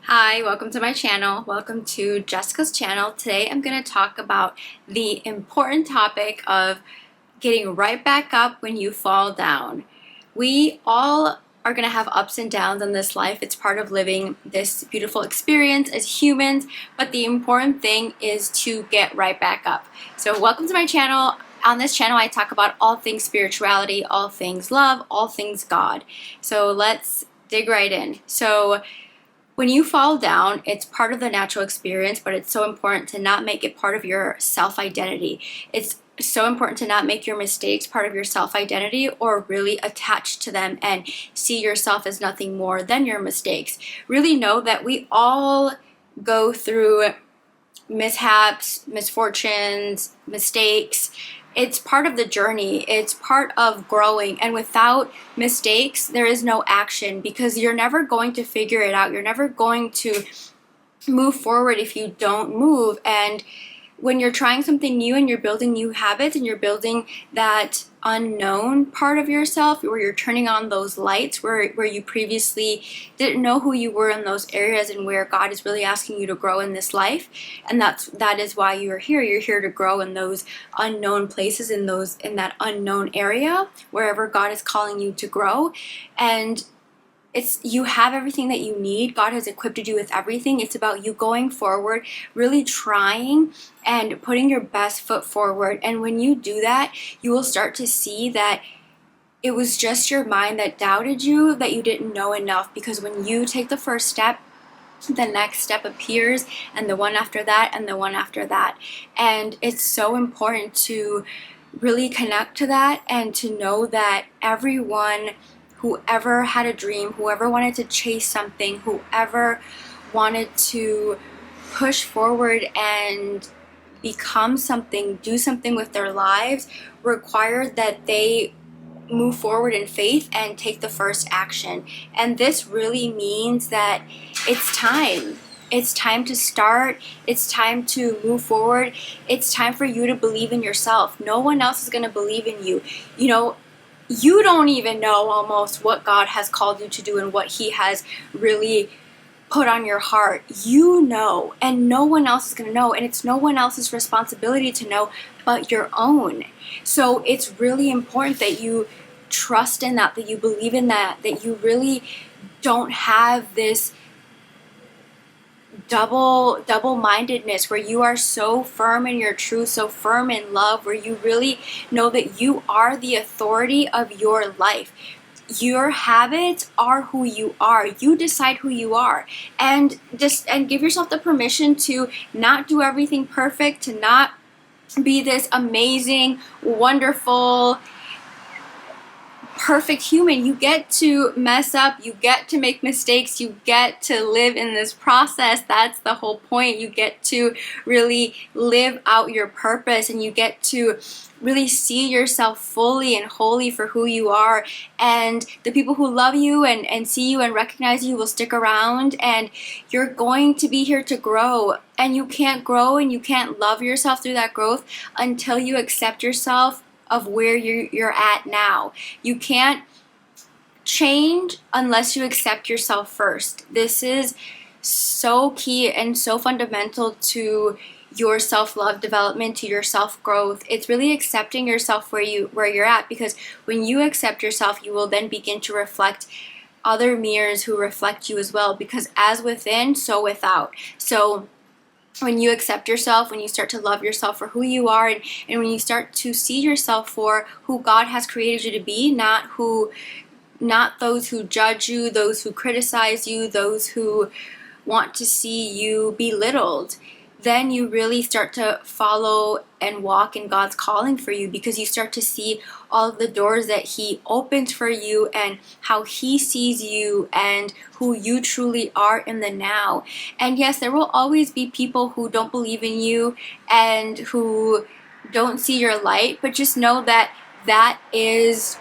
Hi, welcome to my channel. Welcome to Jessica's channel. Today I'm going to talk about the important topic of getting right back up when you fall down. We all are going to have ups and downs in this life. It's part of living this beautiful experience as humans, but the important thing is to get right back up. So welcome to my channel. On this channel I talk about all things spirituality, all things love, all things God. So let's dig right in. So when you fall down, it's part of the natural experience, but it's so important to not make it part of your self-identity. It's so important to not make your mistakes part of your self-identity or really attach to them and see yourself as nothing more than your mistakes. Really know that we all go through mishaps, misfortunes, mistakes. It's part of the journey. It's part of growing. And without mistakes, there is no action because you're never going to figure it out. You're never going to move forward if you don't move. And when you're trying something new and you're building new habits and you're building that unknown part of yourself where you're turning on those lights where you previously didn't know who you were in those areas and where God is really asking you to grow in this life, and that is why you're here to grow in those unknown places, in that unknown area wherever God is calling you to grow. And you have everything that you need. God has equipped you with everything. It's about you going forward, really trying and putting your best foot forward. And when you do that, you will start to see that it was just your mind that doubted you, that you didn't know enough. Because when you take the first step, the next step appears, and the one after that, and the one after that. And it's so important to really connect to that and to know that whoever had a dream, whoever wanted to chase something, whoever wanted to push forward and become something, do something with their lives, required that they move forward in faith and take the first action. And this really means that it's time. It's time to start. It's time to move forward. It's time for you to believe in yourself. No one else is going to believe in you. You don't even know almost what God has called you to do and what He has really put on your heart. You know, and no one else is going to know, and it's no one else's responsibility to know but your own. So it's really important that you trust in that you believe in that you really don't have this double-mindedness where you are so firm in your truth, so firm in love, where you really know that you are the authority of your life. Your habits are who you are. You decide who you are, and give yourself the permission to not do everything perfect, to not be this amazing, wonderful, perfect human. You get to mess up, you get to make mistakes, you get to live in this process. That's the whole point. You get to really live out your purpose, and you get to really see yourself fully and wholly for who you are. And the people who love you and see you and recognize you will stick around, and you're going to be here to grow. And you can't grow and you can't love yourself through that growth until you accept yourself of where you're at now. You can't change unless you accept yourself first. This is so key and so fundamental to your self-love development, to your self-growth. It's really accepting yourself where you're at, because when you accept yourself, you will then begin to reflect other mirrors who reflect you as well, because as within, so without. So when you accept yourself, when you start to love yourself for who you are, and when you start to see yourself for who God has created you to be, not those who judge you, those who criticize you, those who want to see you belittled, then you really start to follow and walk in God's calling for you, because you start to see all of the doors that He opens for you and how He sees you and who you truly are in the now. And yes, there will always be people who don't believe in you and who don't see your light, but just know that that is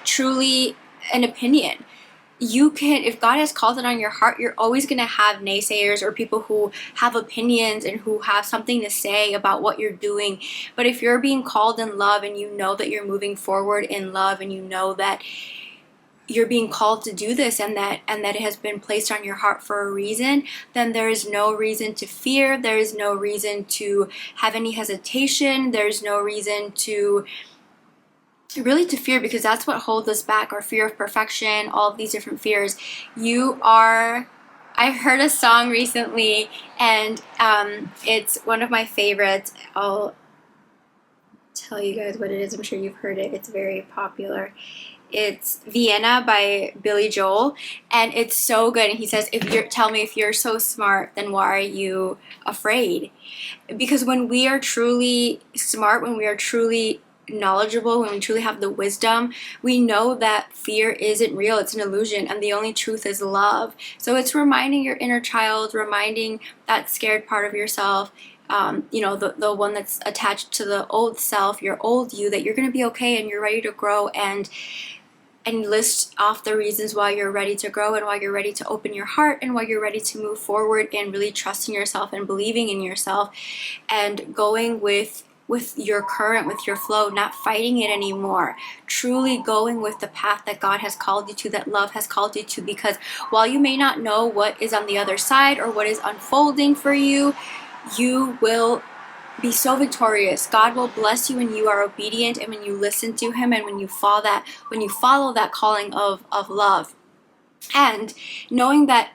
truly an opinion. If God has called it on your heart, you're always going to have naysayers or people who have opinions and who have something to say about what you're doing. But if you're being called in love, and you know that you're moving forward in love, and you know that you're being called to do this, and that it has been placed on your heart for a reason, then there is no reason to fear. There is no reason to have any hesitation. There's no reason to fear, because that's what holds us back, our fear of perfection, all of these different fears. I heard a song recently, and it's one of my favorites. I'll tell you guys what it is. I'm sure you've heard it. It's very popular. It's Vienna by Billy Joel, and it's so good. And he says, tell me, if you're so smart, then why are you afraid? Because when we are truly smart, when we are truly knowledgeable, when we truly have the wisdom, we know that fear isn't real. It's an illusion, and the only truth is love. So it's reminding your inner child, reminding that scared part of yourself, the one that's attached to the old self, your old you, that you're going to be okay and you're ready to grow, and list off the reasons why you're ready to grow, and why you're ready to open your heart, and why you're ready to move forward and really trusting yourself and believing in yourself, and going with your current, with your flow, not fighting it anymore, truly going with the path that God has called you to, that love has called you to. Because while you may not know what is on the other side or what is unfolding for you, you will be so victorious. God will bless you when you are obedient, and when you listen to him, and when you follow that calling of love. And knowing that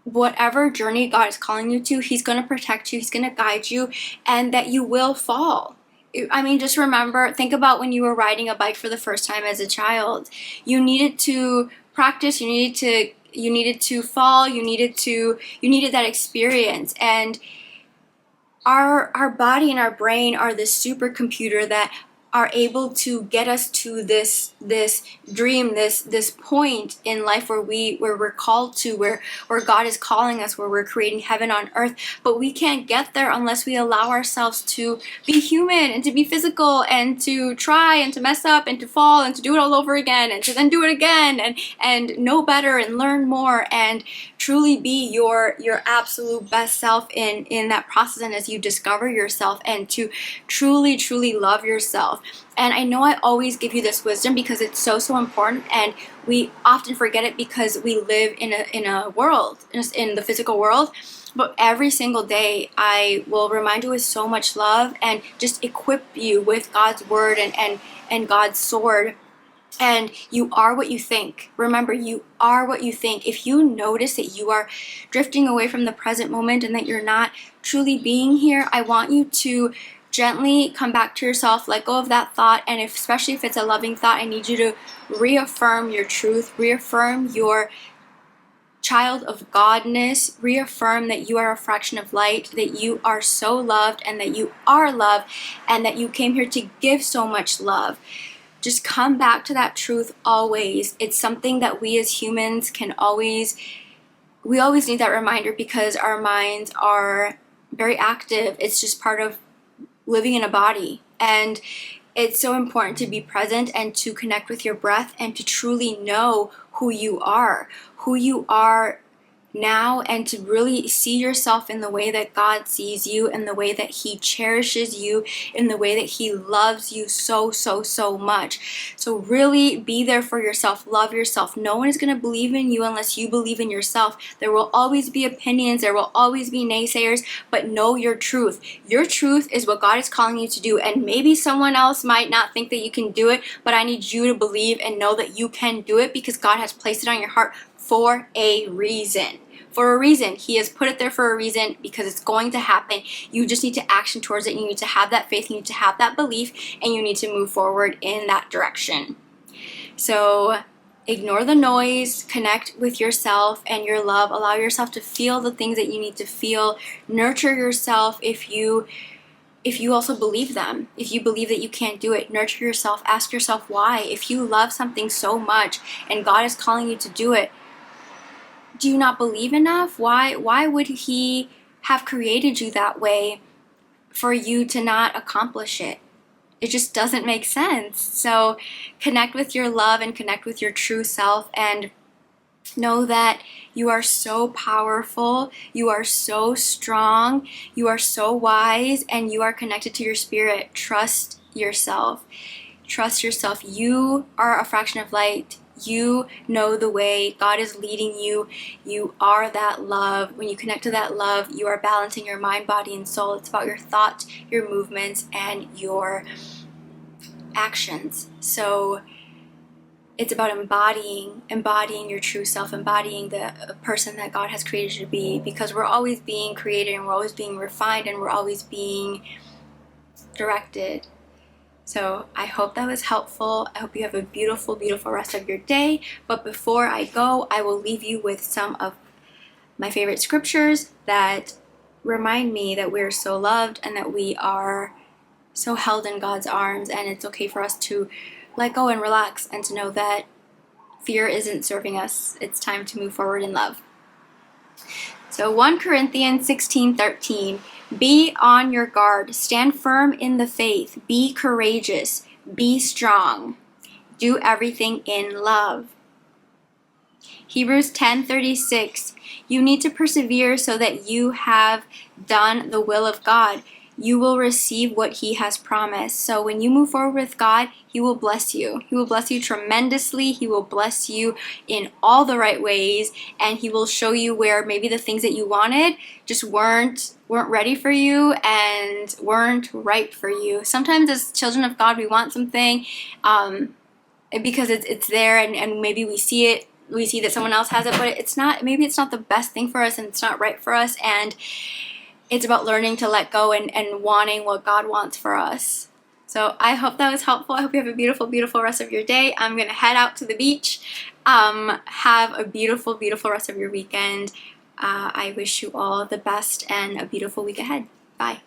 whatever journey God is calling you to, he's going to protect you, he's going to guide you, and that you will fall. I mean, just remember, think about when you were riding a bike for the first time as a child. You needed to practice, you needed to fall, you needed that experience. And our body and our brain are this supercomputer that are able to get us to this dream, this point in life where we're called to, where God is calling us, where we're creating heaven on earth. But we can't get there unless we allow ourselves to be human, and to be physical, and to try, and to mess up, and to fall, and to do it all over again, and to then do it again, and know better, and learn more, and truly be your absolute best self in that process, and as you discover yourself, and to truly love yourself. And I know I always give you this wisdom because it's so important, and we often forget it because we live in a world, in the physical world. But every single day I will remind you with so much love, and just equip you with God's word and God's sword. And you are what you think. Remember, you are what you think. If you notice that you are drifting away from the present moment, and that you're not truly being here, I want you to gently come back to yourself, let go of that thought, and especially if it's a loving thought, I need you to reaffirm your truth, reaffirm your child of Godness, reaffirm that you are a fraction of light, that you are so loved, and that you are loved, and that you came here to give so much love. Just come back to that truth always. It's something that we as humans we always need that reminder, because our minds are very active. It's just part of living in a body. And it's so important to be present, and to connect with your breath, and to truly know who you are now, and to really see yourself in the way that God sees you, in the way that he cherishes you, in the way that he loves you so much. So really be there for yourself, love yourself. No one is going to believe in you unless you believe in yourself. There will always be opinions, there will always be naysayers, but know your truth. Your truth is what God is calling you to do, and maybe someone else might not think that you can do it, but I need you to believe and know that you can do it, because God has placed it on your heart for a reason. For a reason. He has put it there for a reason, because it's going to happen. You just need to action towards it. You need to have that faith, you need to have that belief, and you need to move forward in that direction. So ignore the noise, connect with yourself and your love, allow yourself to feel the things that you need to feel, nurture yourself if you also believe them. If you believe that you can't do it, nurture yourself, ask yourself why. If you love something so much and God is calling you to do it, do you not believe enough? Why would he have created you that way for you to not accomplish it? It just doesn't make sense. So connect with your love and connect with your true self, and know that you are so powerful, you are so strong, you are so wise, and you are connected to your spirit. Trust yourself. Trust yourself. You are a fraction of light. You know the way. God is leading you. You are that love. When you connect to that love, you are balancing your mind, body, and soul. It's about your thoughts, your movements, and your actions. So it's about embodying your true self, embodying the person that God has created you to be, because we're always being created and we're always being refined and we're always being directed. So I hope that was helpful. I hope you have a beautiful, beautiful rest of your day. But before I go, I will leave you with some of my favorite scriptures that remind me that we're so loved and that we are so held in God's arms, and it's okay for us to let go and relax and to know that fear isn't serving us. It's time to move forward in love. So 1 Corinthians 16:13, be on your guard, stand firm in the faith, be courageous, be strong, do everything in love. Hebrews 10:36, you need to persevere so that you have done the will of God. You will receive what He has promised. So when you move forward with God, He will bless you. He will bless you tremendously. He will bless you in all the right ways, and He will show you where maybe the things that you wanted just weren't ready for you and weren't right for you. Sometimes as children of God, we want something because it's there, and maybe we see it. We see that someone else has it, but it's not. Maybe it's not the best thing for us, and it's not right for us. And it's about learning to let go and wanting what God wants for us. So I hope that was helpful. I hope you have a beautiful, beautiful rest of your day. I'm going to head out to the beach. Have a beautiful, beautiful rest of your weekend. I wish you all the best and a beautiful week ahead. Bye.